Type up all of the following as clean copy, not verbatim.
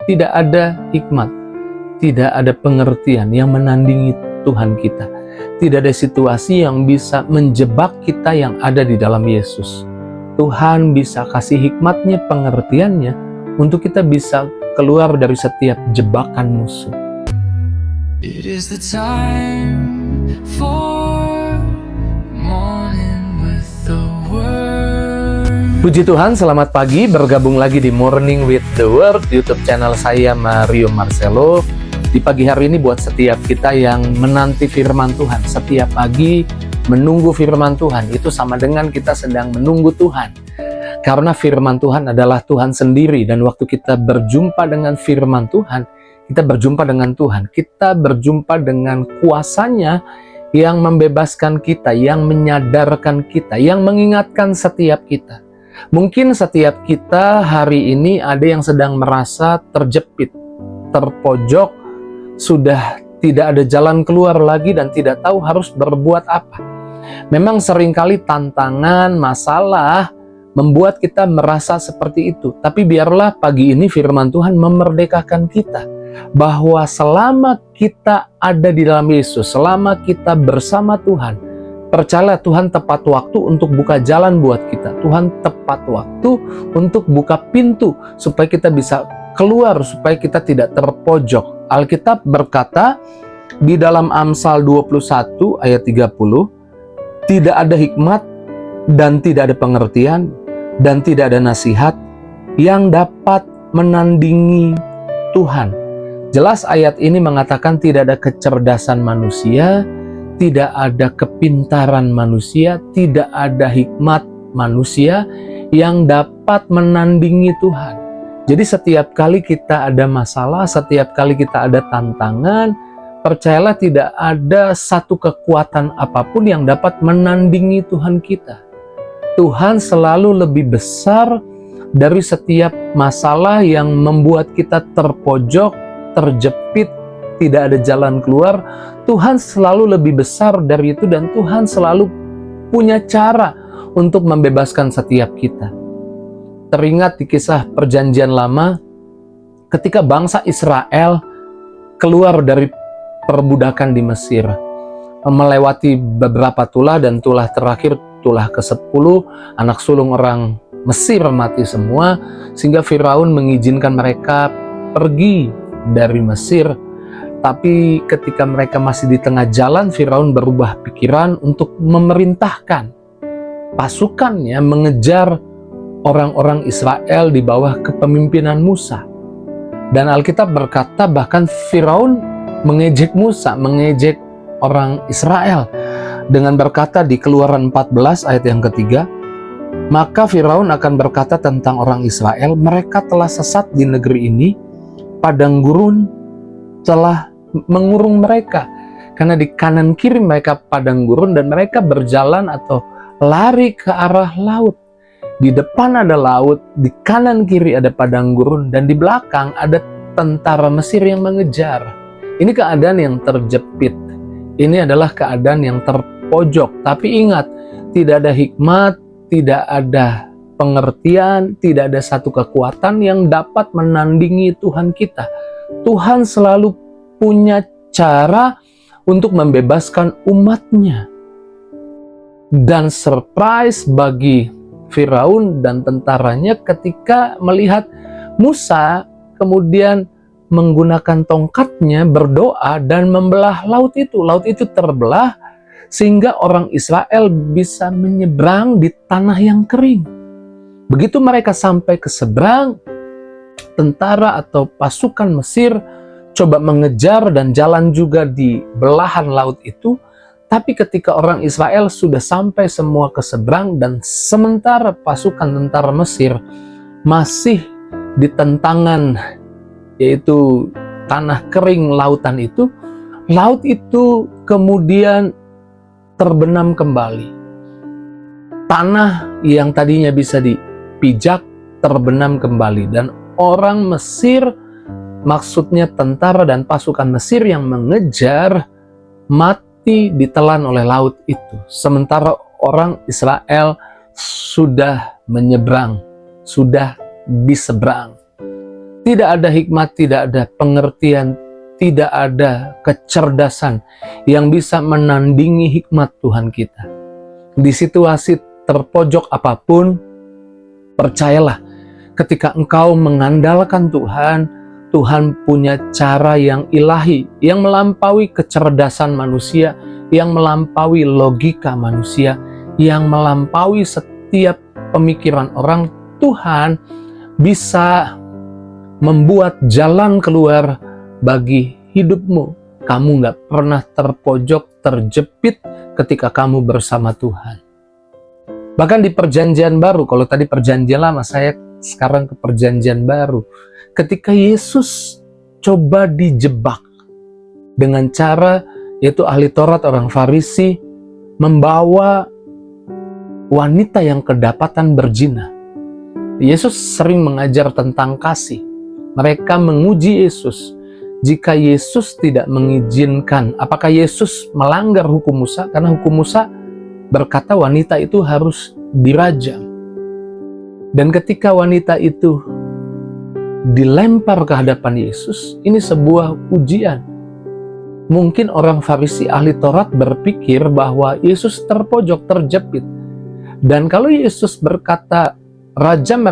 tidak ada hikmat, tidak ada pengertian yang menandingi Tuhan kita. Tidak ada situasi yang bisa menjebak kita yang ada di dalam Yesus. Tuhan bisa kasih hikmatnya, pengertiannya, untuk kita bisa keluar dari setiap jebakan musuh. It is the time for morning with the word. Puji Tuhan, selamat pagi, bergabung lagi di Morning with the Word, YouTube channel saya Mario Marcelo. Di pagi hari ini buat setiap kita yang menanti firman Tuhan, setiap pagi menunggu firman Tuhan, itu sama dengan kita sedang menunggu Tuhan. Karena firman Tuhan adalah Tuhan sendiri, dan waktu kita berjumpa dengan firman Tuhan, kita berjumpa dengan Tuhan, kita berjumpa dengan kuasanya yang membebaskan kita, yang menyadarkan kita, yang mengingatkan setiap kita. Mungkin setiap kita hari ini ada yang sedang merasa terjepit, terpojok, sudah tidak ada jalan keluar lagi dan tidak tahu harus berbuat apa. Memang seringkali tantangan, masalah membuat kita merasa seperti itu. Tapi biarlah pagi ini firman Tuhan memerdekakan kita, bahwa selama kita ada di dalam Yesus, selama kita bersama Tuhan, percayalah Tuhan tepat waktu untuk buka jalan buat kita. Tuhan tepat waktu untuk buka pintu supaya kita bisa keluar, supaya kita tidak terpojok. Alkitab berkata di dalam Amsal 21 ayat 30, tidak ada hikmat dan tidak ada pengertian dan tidak ada nasihat yang dapat menandingi Tuhan. Jelas ayat ini mengatakan tidak ada kecerdasan manusia, tidak ada kepintaran manusia, tidak ada hikmat manusia yang dapat menandingi Tuhan. Jadi setiap kali kita ada masalah, setiap kali kita ada tantangan, percayalah tidak ada satu kekuatan apapun yang dapat menandingi Tuhan kita. Tuhan selalu lebih besar dari setiap masalah yang membuat kita terpojok, terjepit, tidak ada jalan keluar. Tuhan selalu lebih besar dari itu, dan Tuhan selalu punya cara untuk membebaskan setiap kita. Teringat di kisah Perjanjian Lama, ketika bangsa Israel keluar dari perbudakan di Mesir, melewati beberapa tulah, dan tulah terakhir, tulah ke-10, anak sulung orang Mesir mati semua, sehingga Firaun mengizinkan mereka pergi dari Mesir. Tapi ketika mereka masih di tengah jalan, Firaun berubah pikiran untuk memerintahkan pasukannya mengejar orang-orang Israel di bawah kepemimpinan Musa. Dan Alkitab berkata bahkan Firaun mengejek Musa, mengejek orang Israel dengan berkata di Keluaran 14 ayat yang ketiga, maka Firaun akan berkata tentang orang Israel, mereka telah sesat di negeri ini, padang gurun telah mengurung mereka, karena di kanan kiri mereka padang gurun, dan mereka berjalan atau lari ke arah laut. Di depan ada laut, di kanan kiri ada padang gurun, dan di belakang ada tentara Mesir yang mengejar. Ini keadaan yang terjepit. Ini adalah keadaan yang terpojok. Tapi ingat, tidak ada hikmat, tidak ada pengertian, tidak ada satu kekuatan yang dapat menandingi Tuhan kita. Tuhan selalu punya cara untuk membebaskan umatnya. Dan surprise bagi Firaun dan tentaranya ketika melihat Musa kemudian menggunakan tongkatnya berdoa dan membelah laut itu. Laut itu terbelah sehingga orang Israel bisa menyeberang di tanah yang kering. Begitu mereka sampai ke seberang, tentara atau pasukan Mesir coba mengejar dan jalan juga di belahan laut itu. Tapi ketika orang Israel sudah sampai semua ke seberang, dan sementara pasukan tentara Mesir masih di tentangan, yaitu tanah kering lautan itu, laut itu kemudian terbenam kembali. Tanah yang tadinya bisa dipijak terbenam kembali, dan orang Mesir, maksudnya tentara dan pasukan Mesir yang mengejar, mati ditelan oleh laut itu. Sementara orang Israel sudah menyeberang, sudah di seberang. Tidak ada hikmat, tidak ada pengertian, tidak ada kecerdasan yang bisa menandingi hikmat Tuhan kita. Di situasi terpojok apapun, percayalah, ketika engkau mengandalkan Tuhan, Tuhan punya cara yang ilahi, yang melampaui kecerdasan manusia, yang melampaui logika manusia, yang melampaui setiap pemikiran orang. Tuhan bisa membuat jalan keluar bagi hidupmu. Kamu gak pernah terpojok, terjepit ketika kamu bersama Tuhan. Bahkan di perjanjian baru, kalau tadi perjanjian lama, saya sekarang ke perjanjian baru. Ketika Yesus coba dijebak dengan cara, yaitu ahli Taurat, orang Farisi, membawa wanita yang kedapatan berzina. Yesus sering mengajar tentang kasih. Mereka menguji Yesus. Jika Yesus tidak mengizinkan, apakah Yesus melanggar hukum Musa? Karena hukum Musa berkata wanita itu harus dirajam. Dan ketika wanita itu dilempar ke hadapan Yesus, ini sebuah ujian. Mungkin orang Farisi ahli Taurat berpikir bahwa Yesus terpojok, terjepit. Dan kalau Yesus berkata, rajam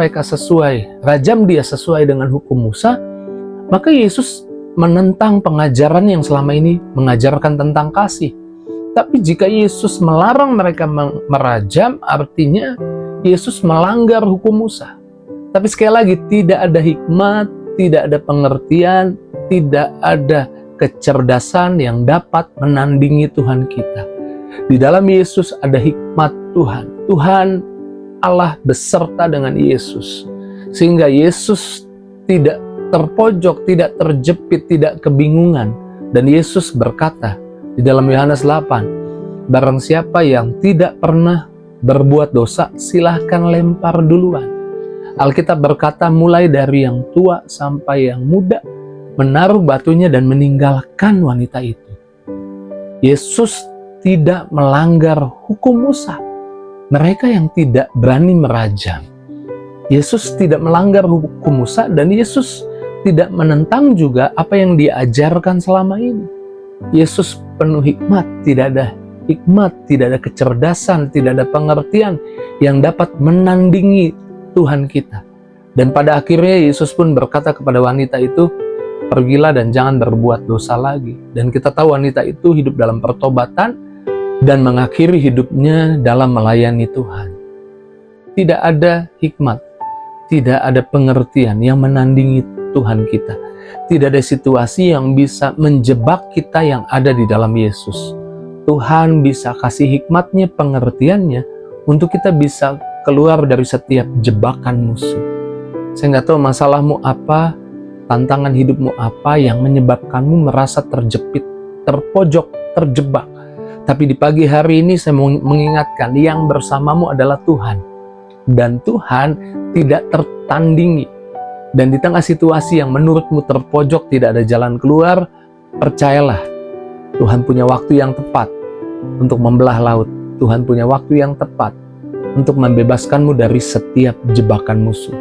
dia sesuai dengan hukum Musa, maka Yesus menentang pengajaran yang selama ini mengajarkan tentang kasih. Tapi jika Yesus melarang mereka merajam, artinya Yesus melanggar hukum Musa. Tapi sekali lagi, tidak ada hikmat, tidak ada pengertian, tidak ada kecerdasan yang dapat menandingi Tuhan kita. Di dalam Yesus ada hikmat Tuhan. Tuhan Allah beserta dengan Yesus, sehingga Yesus tidak terpojok, tidak terjepit, tidak kebingungan. Dan Yesus berkata di dalam Yohanes 8, barang siapa yang tidak pernah berbuat dosa, silahkan lempar duluan. Alkitab berkata mulai dari yang tua sampai yang muda menaruh batunya dan meninggalkan wanita itu. Yesus tidak melanggar hukum Musa. Mereka yang tidak berani merajam. Yesus tidak melanggar hukum Musa, dan Yesus tidak menentang juga apa yang diajarkan selama ini. Yesus penuh hikmat, tidak ada hikmat, tidak ada kecerdasan, tidak ada pengertian yang dapat menandingi Tuhan kita. Dan pada akhirnya Yesus pun berkata kepada wanita itu, pergilah dan jangan berbuat dosa lagi. Dan kita tahu wanita itu hidup dalam pertobatan dan mengakhiri hidupnya dalam melayani Tuhan. Tidak ada hikmat, tidak ada pengertian yang menandingi Tuhan kita. Tidak ada situasi yang bisa menjebak kita yang ada di dalam Yesus. Tuhan bisa kasih hikmatnya, pengertiannya, untuk kita bisa keluar dari setiap jebakan musuh. Saya nggak tahu masalahmu apa, tantangan hidupmu apa yang menyebabkanmu merasa terjepit, terpojok, terjebak. Tapi di pagi hari ini saya mau mengingatkan, yang bersamamu adalah Tuhan. Dan Tuhan tidak tertandingi. Dan di tengah situasi yang menurutmu terpojok, tidak ada jalan keluar, percayalah, Tuhan punya waktu yang tepat untuk membelah laut. Tuhan punya waktu yang tepat untuk membebaskanmu dari setiap jebakan musuh.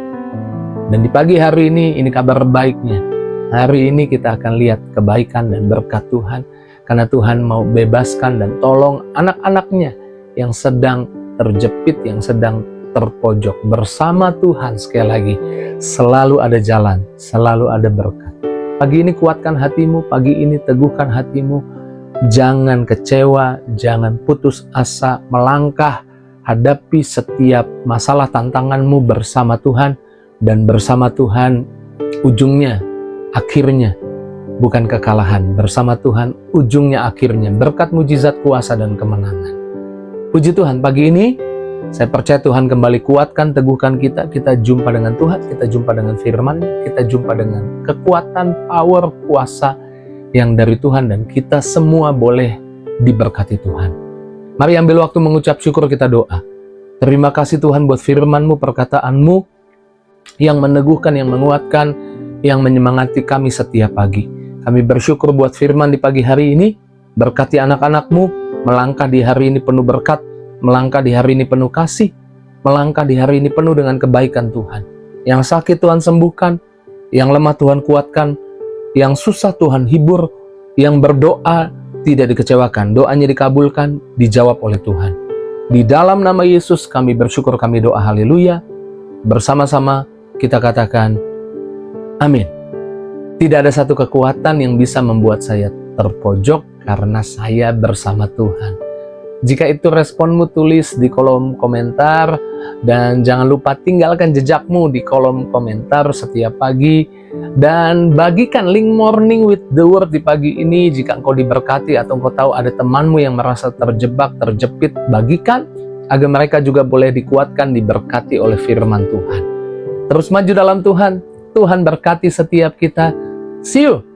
Dan di pagi hari ini kabar baiknya. Hari ini kita akan lihat kebaikan dan berkat Tuhan. Karena Tuhan mau bebaskan dan tolong anak-anaknya yang sedang terjepit, yang sedang terpojok. Bersama Tuhan, sekali lagi, selalu ada jalan, selalu ada berkat. Pagi ini kuatkan hatimu, pagi ini teguhkan hatimu. Jangan kecewa, jangan putus asa, melangkah, hadapi setiap masalah tantanganmu bersama Tuhan. Dan bersama Tuhan, ujungnya, akhirnya, bukan kekalahan. Bersama Tuhan, ujungnya akhirnya berkat, mujizat, kuasa, dan kemenangan. Puji Tuhan, pagi ini saya percaya Tuhan kembali kuatkan, teguhkan kita. Kita jumpa dengan Tuhan, kita jumpa dengan firman, kita jumpa dengan kekuatan, power, kuasa yang dari Tuhan, dan kita semua boleh diberkati Tuhan. Mari ambil waktu mengucap syukur, kita doa. Terima kasih Tuhan buat firman-Mu, perkataan-Mu yang meneguhkan, yang menguatkan, yang menyemangati kami setiap pagi. Kami bersyukur buat firman di pagi hari ini. Berkati anak-anak-Mu, melangkah di hari ini penuh berkat, melangkah di hari ini penuh kasih, melangkah di hari ini penuh dengan kebaikan Tuhan. Yang sakit Tuhan sembuhkan, Yang lemah Tuhan kuatkan, yang susah Tuhan hibur, yang berdoa tidak dikecewakan, doanya dikabulkan, dijawab oleh Tuhan. Di dalam nama Yesus kami bersyukur, kami doa haleluya. Bersama-sama kita katakan amin. Tidak ada satu kekuatan yang bisa membuat saya terpojok karena saya bersama Tuhan. Jika itu responmu, tulis di kolom komentar. Dan jangan lupa tinggalkan jejakmu di kolom komentar setiap pagi. Dan bagikan link Morning with the Word di pagi ini. Jika engkau diberkati atau engkau tahu ada temanmu yang merasa terjebak, terjepit, bagikan agar mereka juga boleh dikuatkan, diberkati oleh firman Tuhan. Terus maju dalam Tuhan. Tuhan berkati setiap kita. See you